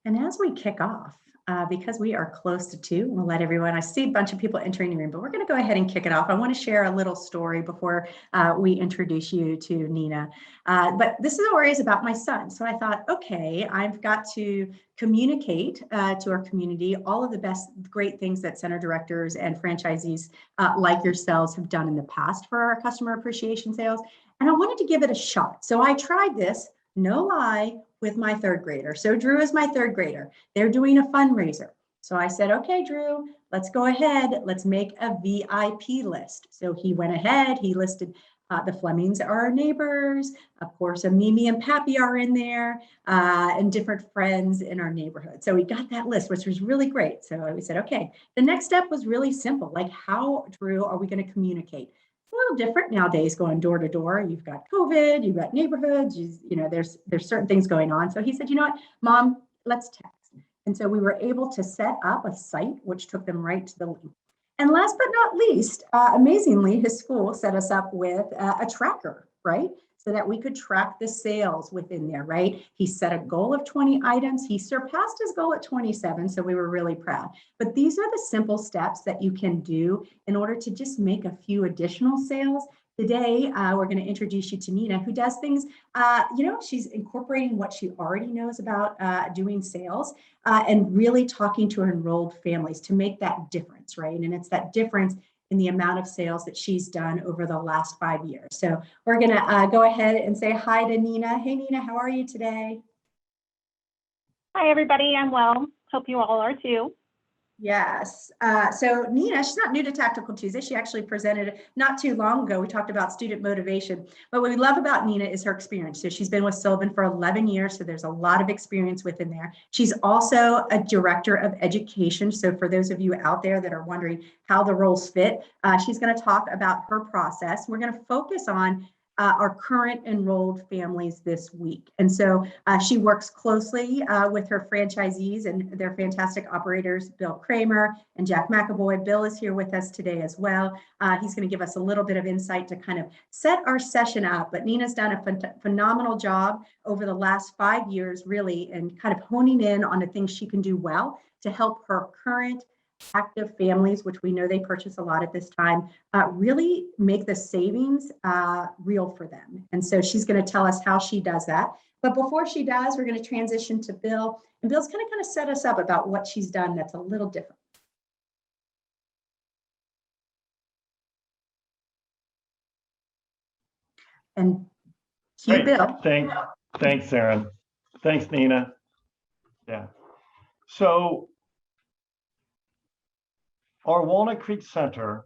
And as we kick off, because we are close to 2, we'll let everyone, I see a bunch of people entering the room, but we're going to go ahead and kick it off. I want to share a little story before we introduce you to Nina. But this story is about my son. So I thought, okay, I've got to communicate to our community all of the best, great things that center directors and franchisees like yourselves have done in the past for our customer appreciation sales. And I wanted to give it a shot. So I tried this, no lie, with my third grader. So Drew is my third grader. They're doing a fundraiser. So I said, okay, Drew, let's go ahead. Let's make a VIP list. So he went ahead, he listed the Flemings are our neighbors. Of course, a Mimi and Pappy are in there and different friends in our neighborhood. So we got that list, which was really great. So we said, okay, the next step was really simple. Like, how, Drew, are we going to communicate? A little different nowadays going door to door. You've got COVID, you've got neighborhoods, there's certain things going on. So he said, you know what, Mom, let's text. And so we were able to set up a site, which took them right to the link. And last but not least, amazingly, his school set us up with a tracker, right? So that we could track the sales within there, right? He set a goal of 20 items. He surpassed his goal at 27, so we were really proud. But these are the simple steps that you can do in order to just make a few additional sales. Today, we're going to introduce you to Nina, who does things, she's incorporating what she already knows about doing sales and really talking to her enrolled families to make that difference, right? And it's that difference in the amount of sales that she's done over the last 5 years. So we're going to go ahead and say hi to Nina. Hey, Nina, how are you today? Hi, everybody. I'm well. Hope you all are too. Yes. So Nina, she's not new to Tactical Tuesday. She actually presented not too long ago. We talked about student motivation. But what we love about Nina is her experience. So she's been with Sylvan for 11 years. So there's a lot of experience within there. She's also a director of education. So for those of you out there that are wondering how the roles fit, she's going to talk about her process. We're going to focus on our current enrolled families this week. And so she works closely with her franchisees and their fantastic operators, Bill Kramer and Jack McAvoy. Bill is here with us today as well. He's going to give us a little bit of insight to kind of set our session up. But Nina's done a phenomenal job over the last 5 years, really, and kind of honing in on the things she can do well to help her current active families, which we know they purchase a lot at this time, really make the savings real for them. And so she's going to tell us how she does that. But before she does, we're going to transition to Bill. And Bill's going to kind of set us up about what she's done that's a little different. And cue Bill. Thanks, Erin. Thanks, Nina. Yeah. So our Walnut Creek Center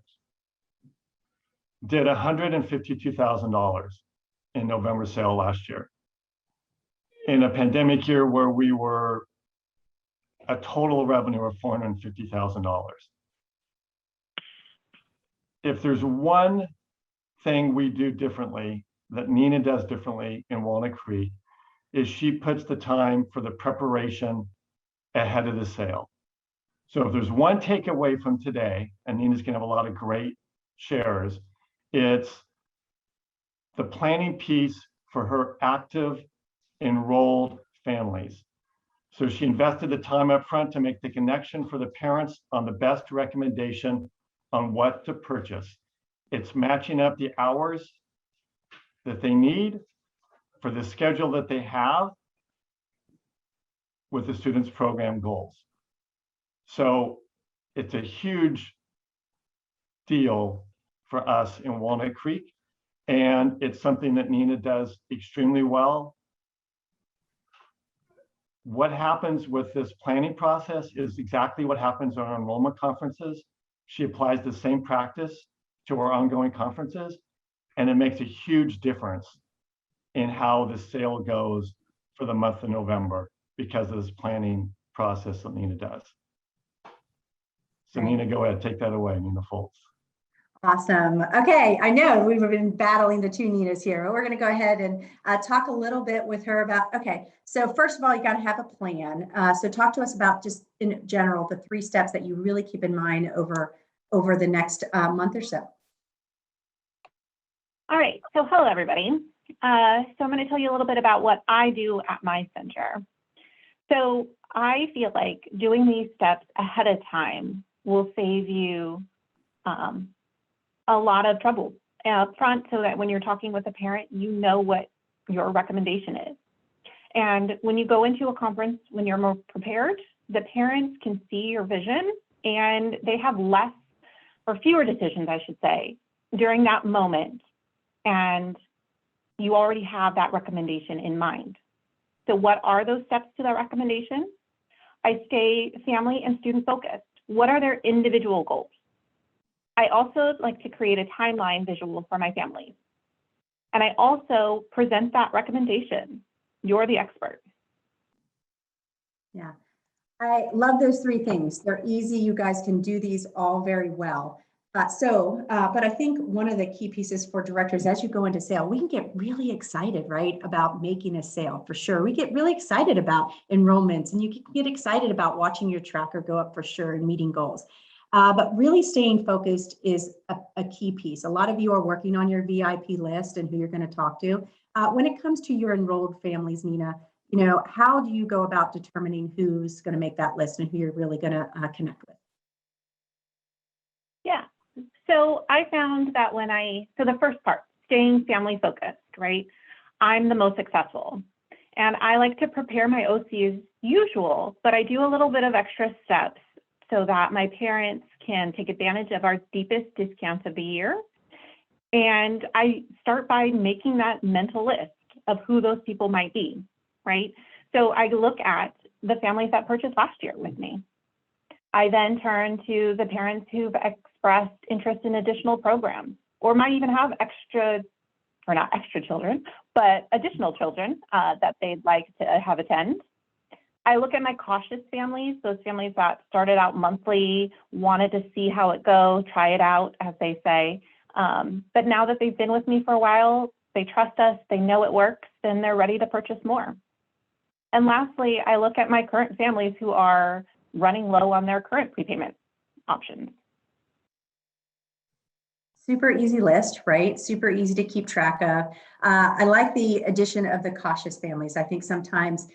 did $152,000 in November sale last year. In a pandemic year where we were a total revenue of $450,000. If there's one thing we do differently, that Nina does differently in Walnut Creek, is she puts the time for the preparation ahead of the sale. So if there's one takeaway from today, and Nina's gonna have a lot of great shares, it's the planning piece for her active enrolled families. So she invested the time up front to make the connection for the parents on the best recommendation on what to purchase. It's matching up the hours that they need for the schedule that they have with the students' program goals. So it's a huge deal for us in Walnut Creek, and it's something that Nina does extremely well. What happens with this planning process is exactly what happens on our enrollment conferences. She applies the same practice to our ongoing conferences, and it makes a huge difference in how the sale goes for the month of November because of this planning process that Nina does. So Nina, go ahead, take that away, Nina Foltz. Awesome. Okay, I know we've been battling the two Ninas here, but we're going to go ahead and talk a little bit with her about, okay, so first of all, you got to have a plan. So talk to us about just in general, the 3 steps that you really keep in mind over the next month or so. All right, so hello everybody. So I'm going to tell you a little bit about what I do at my center. So I feel like doing these steps ahead of time will save you a lot of trouble up front, so that when you're talking with a parent, you know what your recommendation is. And when you go into a conference, when you're more prepared, the parents can see your vision and they have less or fewer decisions, I should say, during that moment. And you already have that recommendation in mind. So what are those steps to that recommendation? I stay family and student focused. What are their individual goals? I also like to create a timeline visual for my families. And I also present that recommendation. You're the expert. Yeah, I love those three things. They're easy. You guys can do these all very well. But I think one of the key pieces for directors, as you go into sale, we can get really excited, right, about making a sale for sure. We get really excited about enrollments, and you can get excited about watching your tracker go up for sure and meeting goals. But really staying focused is a key piece. A lot of you are working on your VIP list and who you're going to talk to. When it comes to your enrolled families, Nina, how do you go about determining who's going to make that list and who you're really going to connect with? Yeah. So I found that so the first part, staying family focused, right? I'm the most successful. And I like to prepare my OC as usual, but I do a little bit of extra steps so that my parents can take advantage of our deepest discount of the year. And I start by making that mental list of who those people might be, right? So I look at the families that purchased last year with me. I then turn to the parents who've expressed interest in additional programs, or might even have not extra children, but additional children that they'd like to have attend. I look at my cautious families, those families that started out monthly, wanted to see how it goes, try it out, as they say. But now that they've been with me for a while, they trust us, they know it works, and they're ready to purchase more. And lastly, I look at my current families who are running low on their current prepayment options. Super easy list, right? Super easy to keep track of. I like the addition of the cautious families. I think sometimes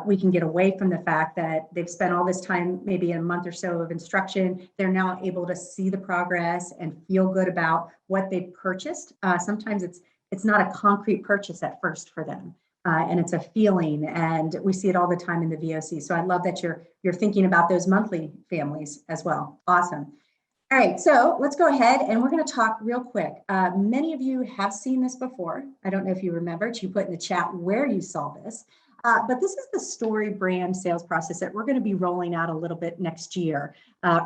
we can get away from the fact that they've spent all this time, maybe a month or so of instruction. They're now able to see the progress and feel good about what they've purchased. Sometimes it's not a concrete purchase at first for them. And it's a feeling, and we see it all the time in the VOC. So I love that you're thinking about those monthly families as well. Awesome. All right, so let's go ahead and we're going to talk real quick. Many of you have seen this before. I don't know if you remember. You put in the chat where you saw this. But this is the story brand sales process that we're going to be rolling out a little bit next year,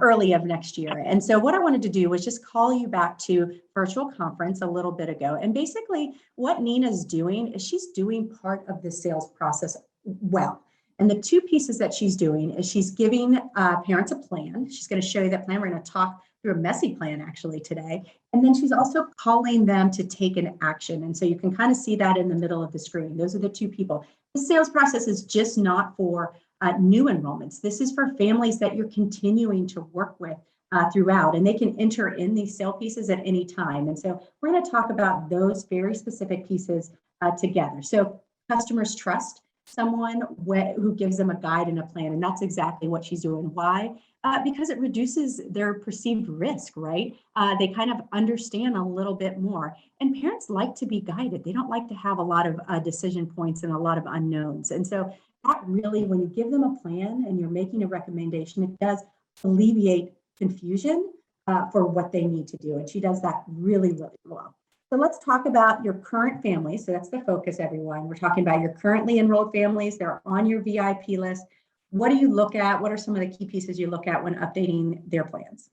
early of next year. And so what I wanted to do was just call you back to virtual conference a little bit ago. And basically what Nina's doing is she's doing part of the sales process well. And the two pieces that she's doing is she's giving parents a plan. She's going to show you that plan. We're going to talk through a messy plan actually today. And then she's also calling them to take an action. And so you can kind of see that in the middle of the screen. Those are the two people. The sales process is just not for new enrollments. This is for families that you're continuing to work with throughout, and they can enter in these sale pieces at any time. And so we're going to talk about those very specific pieces together. So customers trust someone who gives them a guide and a plan, and that's exactly what she's doing. Why? Because it reduces their perceived risk, right? They kind of understand a little bit more. And parents like to be guided. They don't like to have a lot of decision points and a lot of unknowns. And so that really, when you give them a plan and you're making a recommendation, it does alleviate confusion for what they need to do. And she does that really, really well. So let's talk about your current families. So that's the focus, everyone. We're talking about your currently enrolled families. They're on your VIP list. What do you look at? What are some of the key pieces you look at when updating their plans?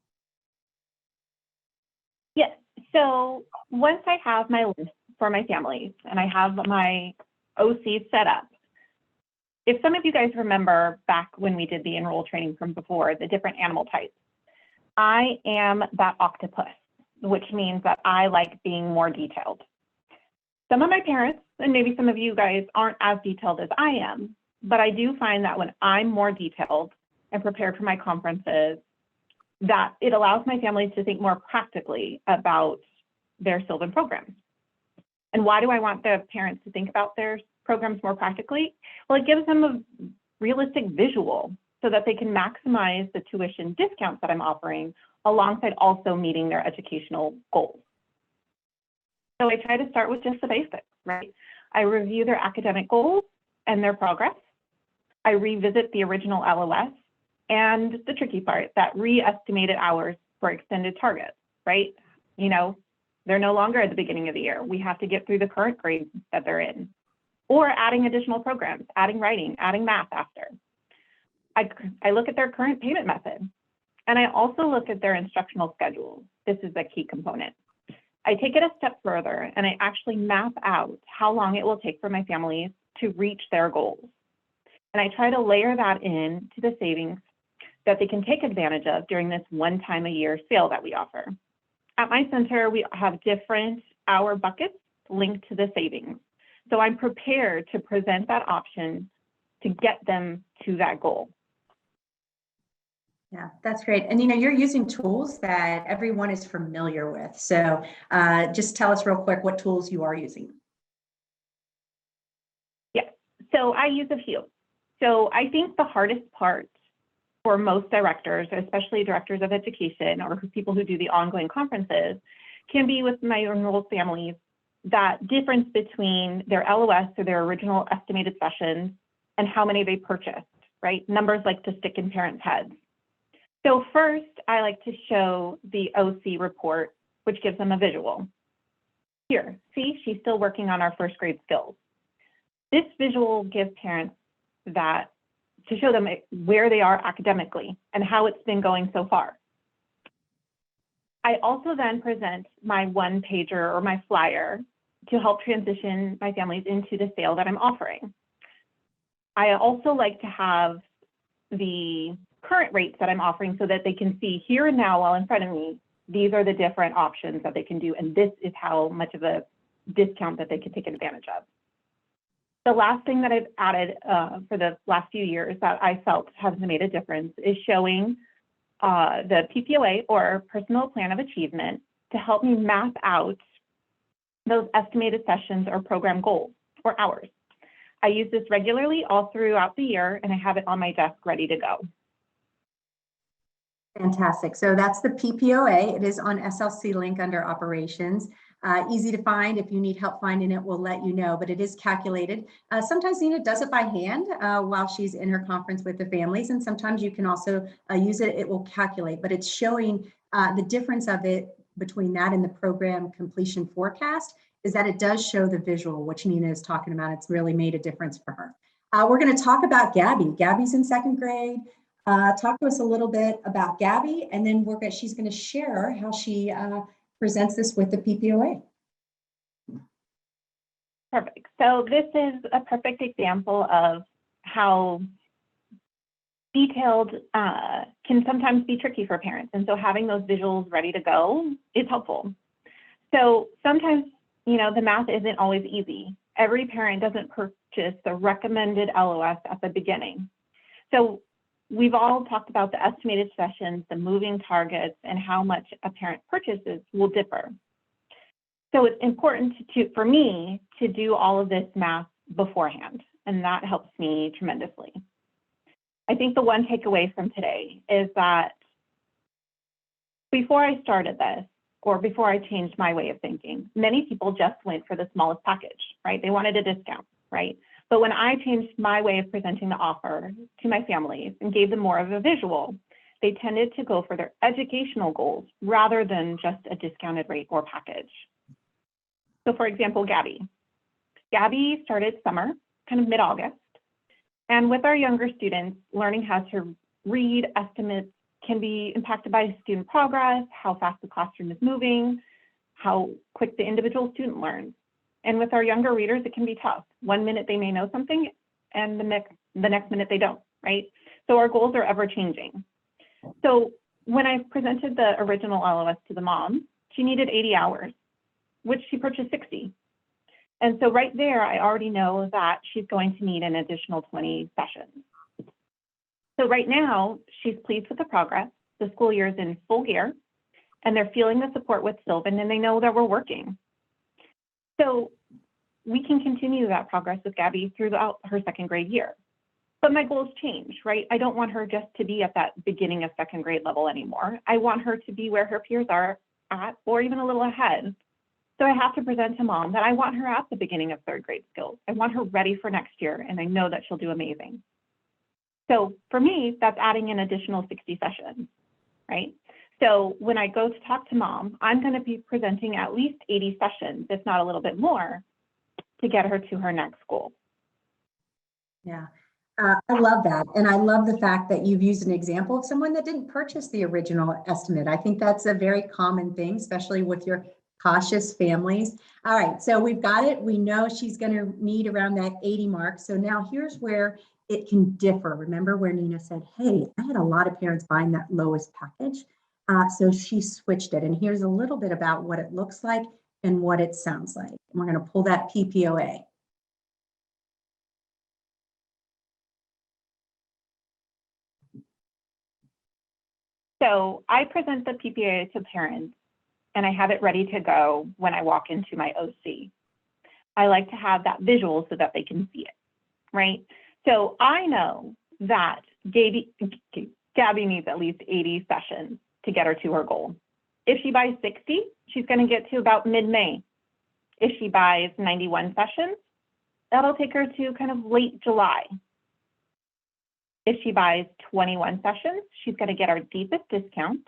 Yes. So once I have my list for my families and I have my OC set up, if some of you guys remember back when we did the enroll training from before, the different animal types, I am that octopus, which means that I like being more detailed. Some of my parents, and maybe some of you guys, aren't as detailed as I am, but I do find that when I'm more detailed and prepared for my conferences, that it allows my families to think more practically about their Sylvan programs. And why do I want the parents to think about their programs more practically? Well, it gives them realistic visual so that they can maximize the tuition discounts that I'm offering alongside also meeting their educational goals. So I try to start with just the basics, right? I review their academic goals and their progress. I revisit the original LOS and the tricky part, that re-estimated hours for extended targets, right? You know, they're no longer at the beginning of the year. We have to get through the current grade that they're in, or adding additional programs, adding writing, adding math after. I look at their current payment method, and I also look at their instructional schedule. This is a key component. I take it a step further, and I actually map out how long it will take for my families to reach their goals. And I try to layer that in to the savings that they can take advantage of during this one time a year sale that we offer. At my center, we have different hour buckets linked to the savings. So I'm prepared to present that option to get them to that goal. Yeah, that's great. And you're using tools that everyone is familiar with. So just tell us real quick what tools you are using. Yeah, so I use a few. So I think the hardest part for most directors, especially directors of education or people who do the ongoing conferences, can be with my enrolled families, that difference between their LOS or their original estimated sessions and how many they purchased, right? Numbers like to stick in parents' heads. So first, I like to show the OC report, which gives them a visual. Here, see, she's still working on our first grade skills. This visual gives parents that to show them where they are academically and how it's been going so far. I also then present my one pager or my flyer to help transition my families into the sale that I'm offering. I also like to have the current rates that I'm offering so that they can see here and now while in front of me, these are the different options that they can do, and this is how much of a discount that they can take advantage of. The last thing that I've added for the last few years that I felt has made a difference is showing the PPOA, or Personal Plan of Achievement, to help me map out those estimated sessions or program goals or hours. I use this regularly all throughout the year, and I have it on my desk ready to go. Fantastic. So that's the PPOA. It is on SLC Link under operations. Easy to find. If you need help finding it, we'll let you know, but it is calculated. Sometimes Nina does it by hand while she's in her conference with the families, and sometimes you can also use it. It will calculate, but it's showing the difference of it between that and the program completion forecast is that it does show the visual, which Nina is talking about. It's really made a difference for her. We're going to talk about Gabby. Gabby's in second grade. Talk to us a little bit about Gabby, and then she's going to share how she presents this with the PPOA. Perfect. So this is a perfect example of how detailed can sometimes be tricky for parents. And so having those visuals ready to go is helpful. So sometimes, the math isn't always easy. Every parent doesn't purchase the recommended LOS at the beginning. So we've all talked about the estimated sessions, the moving targets, and how much a parent purchases will differ. So it's important for me to do all of this math beforehand, and that helps me tremendously. I think the one takeaway from today is that before I started this, or before I changed my way of thinking, many people just went for the smallest package, right? They wanted a discount, right? But when I changed my way of presenting the offer to my families and gave them more of a visual, they tended to go for their educational goals rather than just a discounted rate or package. So for example, Gabby. Gabby started summer, kind of mid-August. And with our younger students, learning how to read estimates can be impacted by student progress, how fast the classroom is moving, how quick the individual student learns. And with our younger readers, it can be tough. One minute they may know something, and the next minute they don't, right? So our goals are ever changing. So when I presented the original LOS to the mom, she needed 80 hours, which she purchased 60. And so right there, I already know that she's going to need an additional 20 sessions. So right now, she's pleased with the progress. The school year is in full gear, and they're feeling the support with Sylvan, and they know that we're working. So we can continue that progress with Gabby throughout her second grade year. But but my goals change, right? I don't want her just to be at that beginning of second grade level anymore. I want her to be where her peers are at, or even a little ahead. So I have to present to mom that I want her at the beginning of third grade skills. I want her ready for next year, and I know that she'll do amazing. So for me, that's adding an additional 60 sessions, right? So when I go to talk to mom, I'm going to be presenting at least 80 sessions, if not a little bit more, to get her to her next goal. Yeah. I love that. And I love the fact that you've used an example of someone that didn't purchase the original estimate. I think that's a very common thing, especially with your cautious families. All right, so we've got it. We know she's going to need around that 80 mark. So now here's where it can differ. Remember where Nina said, hey, I had a lot of parents buying that lowest package. So she switched it. And here's a little bit about what it looks like and what it sounds like. We're going to pull that PPOA. So I present the PPA to parents, and I have it ready to go when I walk into my OC. I like to have that visual so that they can see it, right? So I know that Gabby needs at least 80 sessions to get her to her goal. If she buys 60, she's going to get to about mid-May. If she buys 91 sessions, that'll take her to kind of late July. If she buys 21 sessions, she's going to get our deepest discount,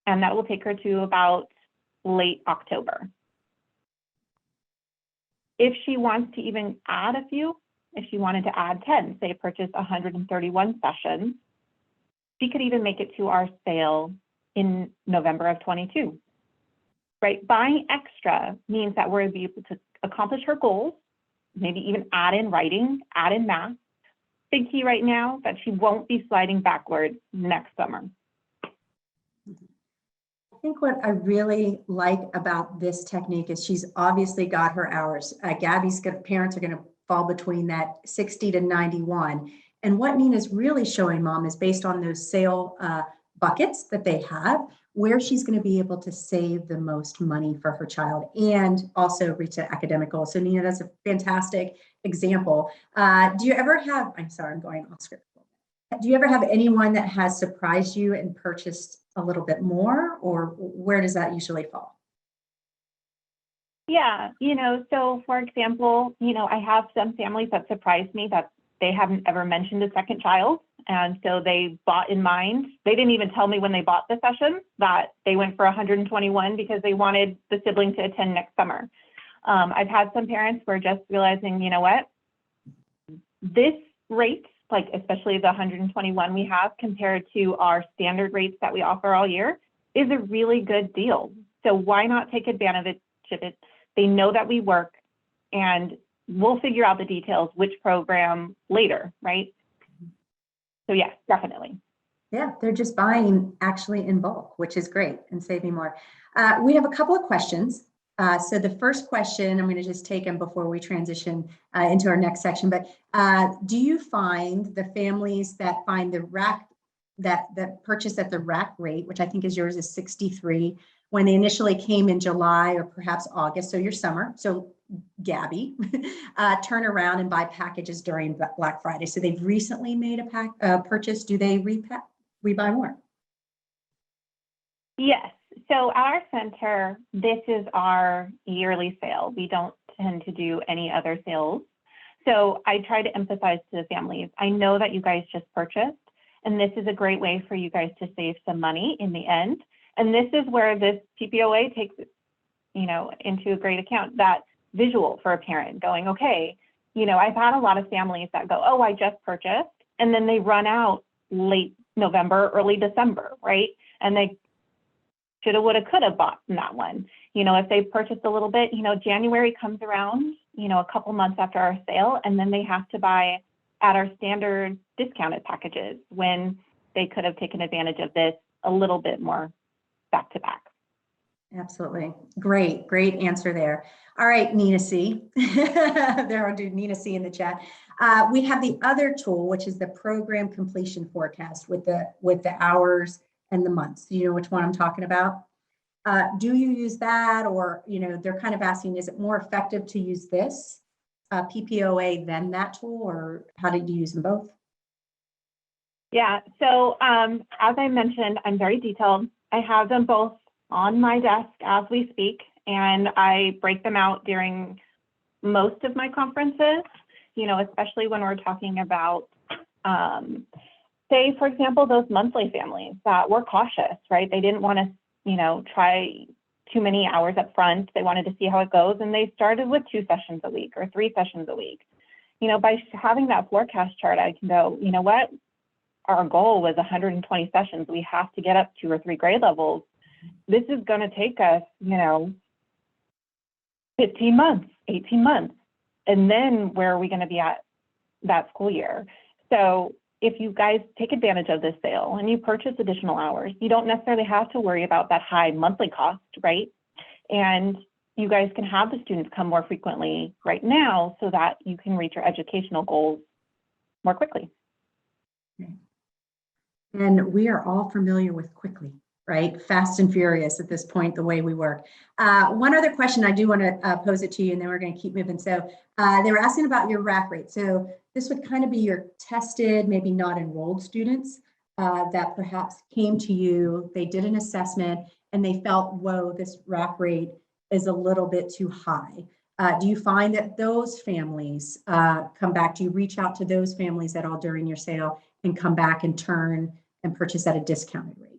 and that will take her to about late October. If she wants to even add a few, if she wanted to add 10, say purchase 131 sessions, she could even make it to our sale in November of 22. Right? Buying extra means that we're able to accomplish her goals, maybe even add in writing, add in math. Big key right now that she won't be sliding backwards next summer. I think what I really like about this technique is she's obviously got her hours. Gabby's parents are going to fall between that 60 to 91. And what Nina's really showing mom is based on those sale buckets that they have, where she's going to be able to save the most money for her child and also reach an academic goal. So Nina, that's a fantastic example. Do you ever have, I'm sorry, I'm going off script. Do you ever have anyone that has surprised you and purchased a little bit more, or where does that usually fall? Yeah, so for example, I have some families that surprised me that they haven't ever mentioned a second child. And so they bought in mind. They didn't even tell me when they bought the session that they went for 121 because they wanted the sibling to attend next summer. I've had some parents who are just realizing, you know what, this rate, like especially the 121 we have compared to our standard rates that we offer all year, is a really good deal. So why not take advantage of it? They know that we work, and we'll figure out the details, which program later, right? So yes, definitely. Yeah, they're just buying actually in bulk, which is great, and saving more. We have a couple of questions. So the first question, I'm going to just take them before we transition into our next section. But do you find the families that find the rack, that purchase at the rack rate, which I think is yours is 63, when they initially came in July or perhaps August, so your summer, so Gabby, turn around and buy packages during Black Friday. So they've recently made a purchase. Do they rebuy more? Yes. So our center, this is our yearly sale. We don't tend to do any other sales. So I try to emphasize to the families, I know that you guys just purchased, and this is a great way for you guys to save some money in the end. And this is where this PPOA takes, into a great account, that visual for a parent going, okay, I've had a lot of families that go, oh, I just purchased, and then they run out late November, early December, right? And they shoulda, woulda, coulda bought from that one. If they purchased a little bit, January comes around, a couple months after our sale, and then they have to buy at our standard discounted packages when they could have taken advantage of this a little bit more back to back. Absolutely. Great answer there. All right, Nina C. There, I'll do Nina C in the chat. We have the other tool, which is the program completion forecast with the hours and the months. Do you know which one I'm talking about? Do you use that, or they're kind of asking, is it more effective to use this PPOA, then that tool, or how did you use them both? Yeah, so as I mentioned, I'm very detailed. I have them both on my desk as we speak, and I break them out during most of my conferences, especially when we're talking about, say, for example, those monthly families that were cautious, right? They didn't want to, try too many hours up front. They wanted to see how it goes, and they started with 2 sessions a week or 3 sessions a week. By having that forecast chart, I can go, you know what? Our goal was 120 sessions. We have to get up 2 or 3 grade levels. This is going to take us, 15 months, 18 months. And then where are we going to be at that school year? So if you guys take advantage of this sale and you purchase additional hours, you don't necessarily have to worry about that high monthly cost, right? And you guys can have the students come more frequently right now so that you can reach your educational goals more quickly. And we are all familiar with quickly, right? Fast and furious at this point, the way we work. One other question I do want to pose it to you, and then we're going to keep moving. So they were asking about your rack rate. So this would kind of be your tested, maybe not enrolled students that perhaps came to you, they did an assessment, and they felt, whoa, this rack rate is a little bit too high. Do you find that those families come back? Do you reach out to those families at all during your sale and come back and turn and purchase at a discounted rate?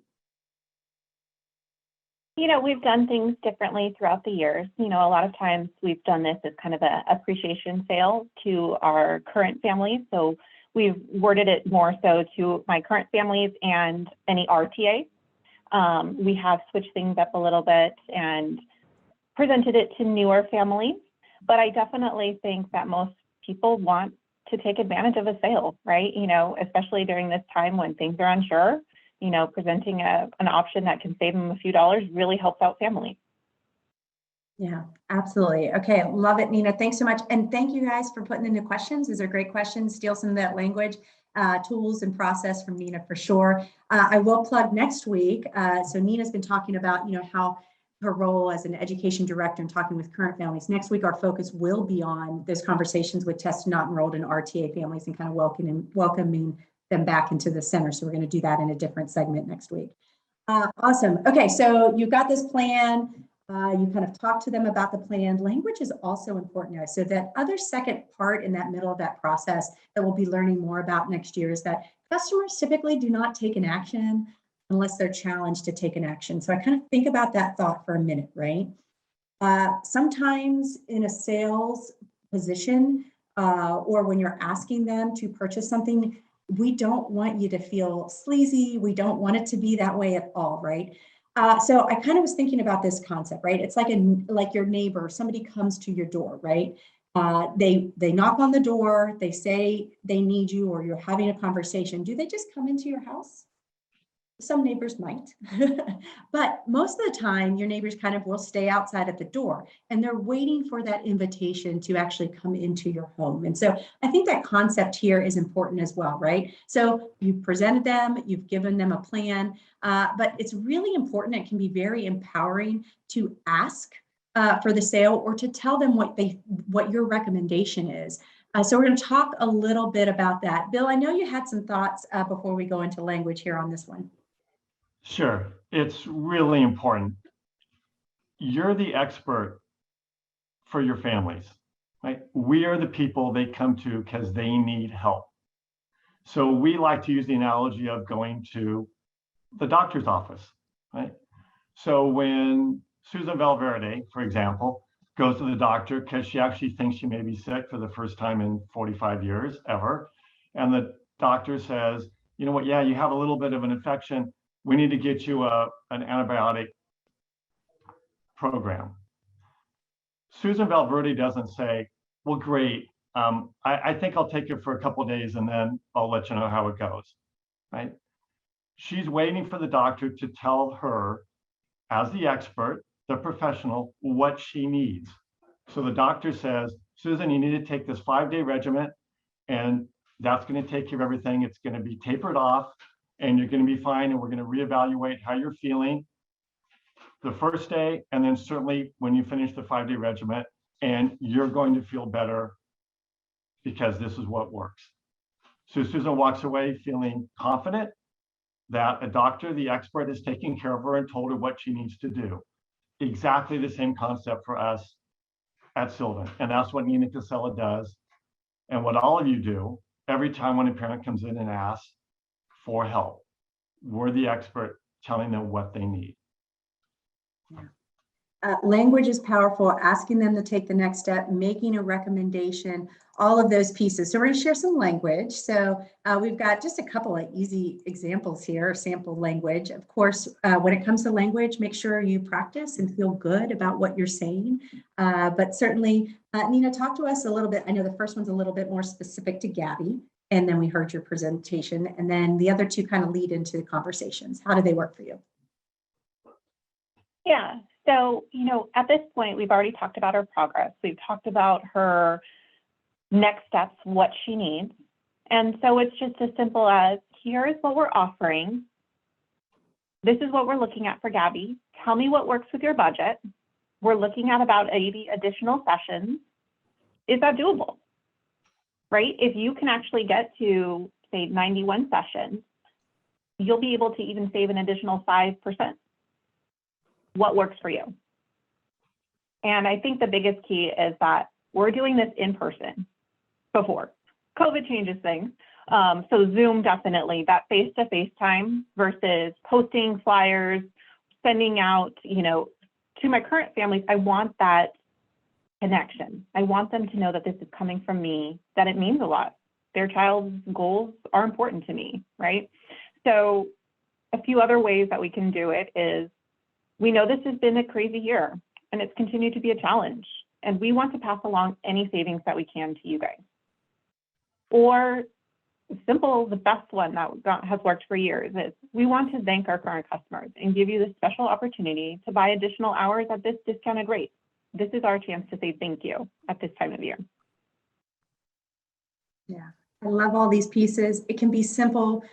We've done things differently throughout the years. A lot of times we've done this as kind of an appreciation sale to our current families. So we've worded it more so to my current families and any RTA. We have switched things up a little bit and presented it to newer families. But I definitely think that most people want to take advantage of a sale, right? Especially during this time when things are unsure, presenting an option that can save them a few dollars really helps out families. Yeah, absolutely. Okay, love it, Nina. Thanks so much. And thank you guys for putting in the questions. These are great questions. Steal some of that language, tools and process from Nina for sure. I will plug next week. So Nina's been talking about, how her role as an education director and talking with current families. Next week, our focus will be on those conversations with tested not enrolled and RTA families and kind of welcoming them back into the center. So we're going to do that in a different segment next week. Awesome. Okay, so you've got this plan. You kind of talk to them about the plan. Language is also important, guys. So that other second part in that middle of that process that we'll be learning more about next year is that customers typically do not take an action unless they're challenged to take an action. So I kind of think about that thought for a minute, right? Sometimes in a sales position or when you're asking them to purchase something, we don't want you to feel sleazy. We don't want it to be that way at all, right? So I kind of was thinking about this concept, right? It's like your neighbor, somebody comes to your door, right? They knock on the door, they say they need you, or you're having a conversation. Do they just come into your house? Some neighbors might, but most of the time your neighbors kind of will stay outside at the door and they're waiting for that invitation to actually come into your home. And so I think that concept here is important as well, right? So you've presented them, you've given them a plan, but it's really important. It can be very empowering to ask for the sale or to tell them what your recommendation is. So we're going to talk a little bit about that. Bill, I know you had some thoughts before we go into language here on this one. Sure. It's really important. You're the expert for your families, right? We are the people they come to because they need help. So we like to use the analogy of going to the doctor's office, right? So when Susan Valverde, for example, goes to the doctor because she actually thinks she may be sick for the first time in 45 years ever, and the doctor says, you know what, yeah, you have a little bit of an infection. We need to get you an antibiotic program. Susan Valverde doesn't say, well, great. I think I'll take it for a couple of days and then I'll let you know how it goes, right? She's waiting for the doctor to tell her, as the expert, the professional, what she needs. So the doctor says, Susan, you need to take this 5-day regimen and that's going to take care of everything. It's going to be tapered off and you're going to be fine. And we're going to reevaluate how you're feeling the first day. And then certainly when you finish the 5-day regimen, and you're going to feel better because this is what works. So Susan walks away feeling confident that a doctor, the expert, is taking care of her and told her what she needs to do. Exactly the same concept for us at Sylvan. And that's what Nina Casella does. And what all of you do every time when a parent comes in and asks for help, we're the expert telling them what they need. Language is powerful, asking them to take the next step, making a recommendation, all of those pieces. So we're going to share some language. So we've got just a couple of easy examples here, sample language. Of course, when it comes to language, make sure you practice and feel good about what you're saying. But certainly, Nina, talk to us a little bit. I know the first one's a little bit more specific to Gabby, and then we heard your presentation, and then the other two kind of lead into the conversations. How do they work for you? Yeah. So, at this point, we've already talked about her progress. We've talked about her next steps, what she needs. And so it's just as simple as, here is what we're offering. This is what we're looking at for Gabby. Tell me what works with your budget. We're looking at about 80 additional sessions. Is that doable? Right? If you can actually get to, say, 91 sessions, you'll be able to even save an additional 5%. What works for you? And I think the biggest key is that we're doing this in person before. COVID changes things. So Zoom, definitely, that face-to-face time versus posting flyers, sending out, to my current families, I want that connection. I want them to know that this is coming from me, that it means a lot. Their child's goals are important to me, right? So a few other ways that we can do it is, we know this has been a crazy year and it's continued to be a challenge, and we want to pass along any savings that we can to you guys. Or simple, the best one that has worked for years is, we want to thank our current customers and give you this special opportunity to buy additional hours at this discounted rate. This is our chance to say thank you at this time of year. Yeah, I love all these pieces. It can be simple.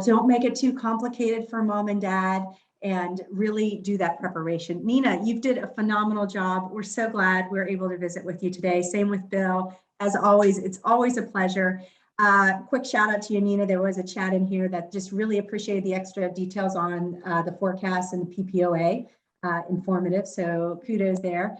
Don't make it too complicated for mom and dad, and really do that preparation. Nina, you did a phenomenal job. We're so glad we're able to visit with you today. Same with Bill. As always, it's always a pleasure. Quick shout out to you, Nina. There was a chat in here that just really appreciated the extra details on the forecast and the PPOA, informative. So kudos there.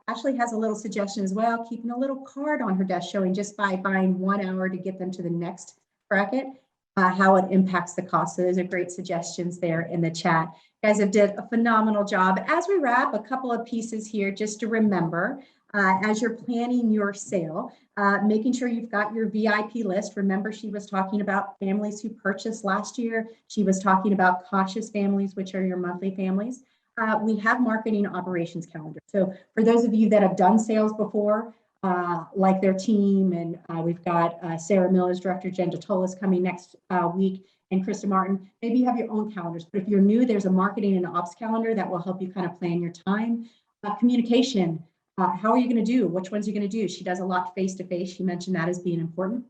Ashley has a little suggestion as well, keeping a little card on her desk showing just by buying 1 hour to get them to the next bracket, how it impacts the cost. So those are great suggestions there in the chat. You guys have did a phenomenal job. As we wrap, a couple of pieces here just to remember, as you're planning your sale, making sure you've got your VIP list. Remember, she was talking about families who purchased last year. She was talking about cautious families, which are your monthly families. We have marketing operations calendar. So for those of you that have done sales before, like their team, and we've got Sarah Miller's director, Jen Detolis, coming next week, and Krista Martin. Maybe you have your own calendars, but if you're new, there's a marketing and ops calendar that will help you kind of plan your time. Communication, how are you going to do? Which ones are you going to do? She does a lot face-to-face. She mentioned that as being important.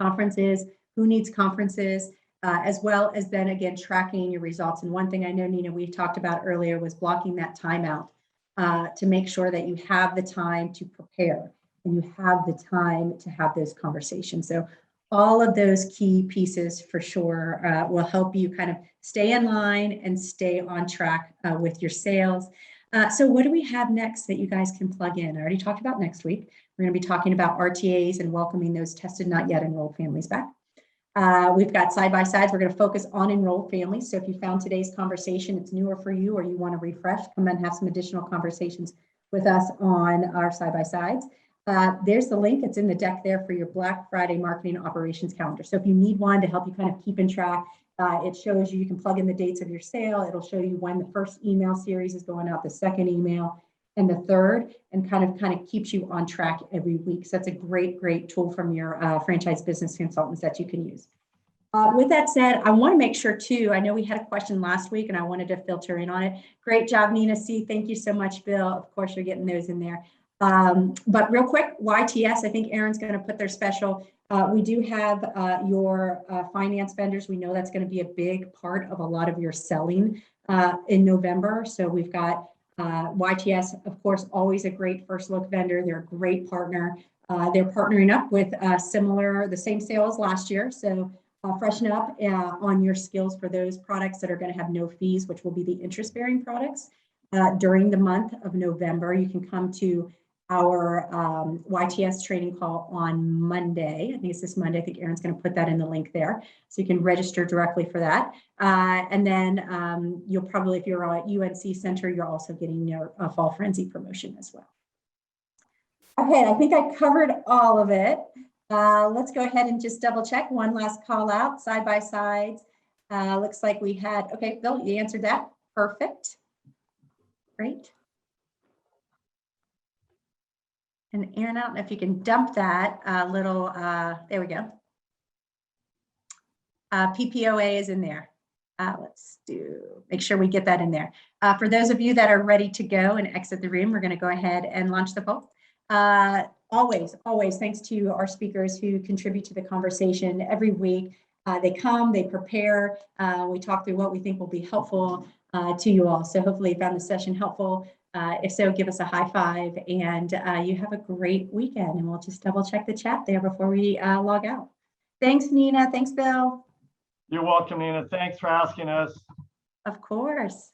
Conferences, who needs conferences, as well as then again, tracking your results. And one thing I know, Nina, we talked about earlier was blocking that time out to make sure that you have the time to prepare and you have the time to have those conversations. So all of those key pieces for sure will help you kind of stay in line and stay on track with your sales. So what do we have next that you guys can plug in? I already talked about next week. We're going to be talking about RTAs and welcoming those tested, not yet enrolled families back. We've got side-by-sides. We're going to focus on enrolled families. So if you found today's conversation, it's newer for you, or you want to refresh, come and have some additional conversations with us on our side-by-sides. There's the link. It's in the deck there for your Black Friday marketing operations calendar. So if you need one to help you kind of keep in track, it shows you can plug in the dates of your sale. It'll show you when the first email series is going out, the second email, and the third, and kind of keeps you on track every week. So that's a great tool from your franchise business consultants that you can use. With that said, I want to make sure too, I know we had a question last week and I wanted to filter in on it. Great job, Nina C. Thank you so much, Bill. Of course, you're getting those in there. But real quick, YTS, I think Aaron's going to put their special. We do have your finance vendors. We know that's going to be a big part of a lot of your selling in November. So we've got YTS, of course, always a great first look vendor. They're a great partner. They're partnering up with the same sales last year. So freshen up on your skills for those products that are going to have no fees, which will be the interest-bearing products. During the month of November, you can come to our YTS training call on Monday. I think it's this Monday. I think Erin's going to put that in the link there. So you can register directly for that. And then you'll probably, if you're at UNC Center, you're also getting your Fall Frenzy promotion as well. Okay, I think I covered all of it. Let's go ahead and just double check. One last call out, side by sides. Looks like we had, okay, Bill, you answered that. Perfect. Great. And Erin, I don't know if you can dump that little, there we go. PPOA is in there. Let's make sure we get that in there. For those of you that are ready to go and exit the room, we're going to go ahead and launch the poll. Always thanks to our speakers who contribute to the conversation every week. They come, they prepare, we talk through what we think will be helpful to you all. So hopefully you found the session helpful. If so, give us a high five, and you have a great weekend, and we'll just double check the chat there before we log out. Thanks, Nina. Thanks, Bill. You're welcome, Nina. Thanks for asking us. Of course.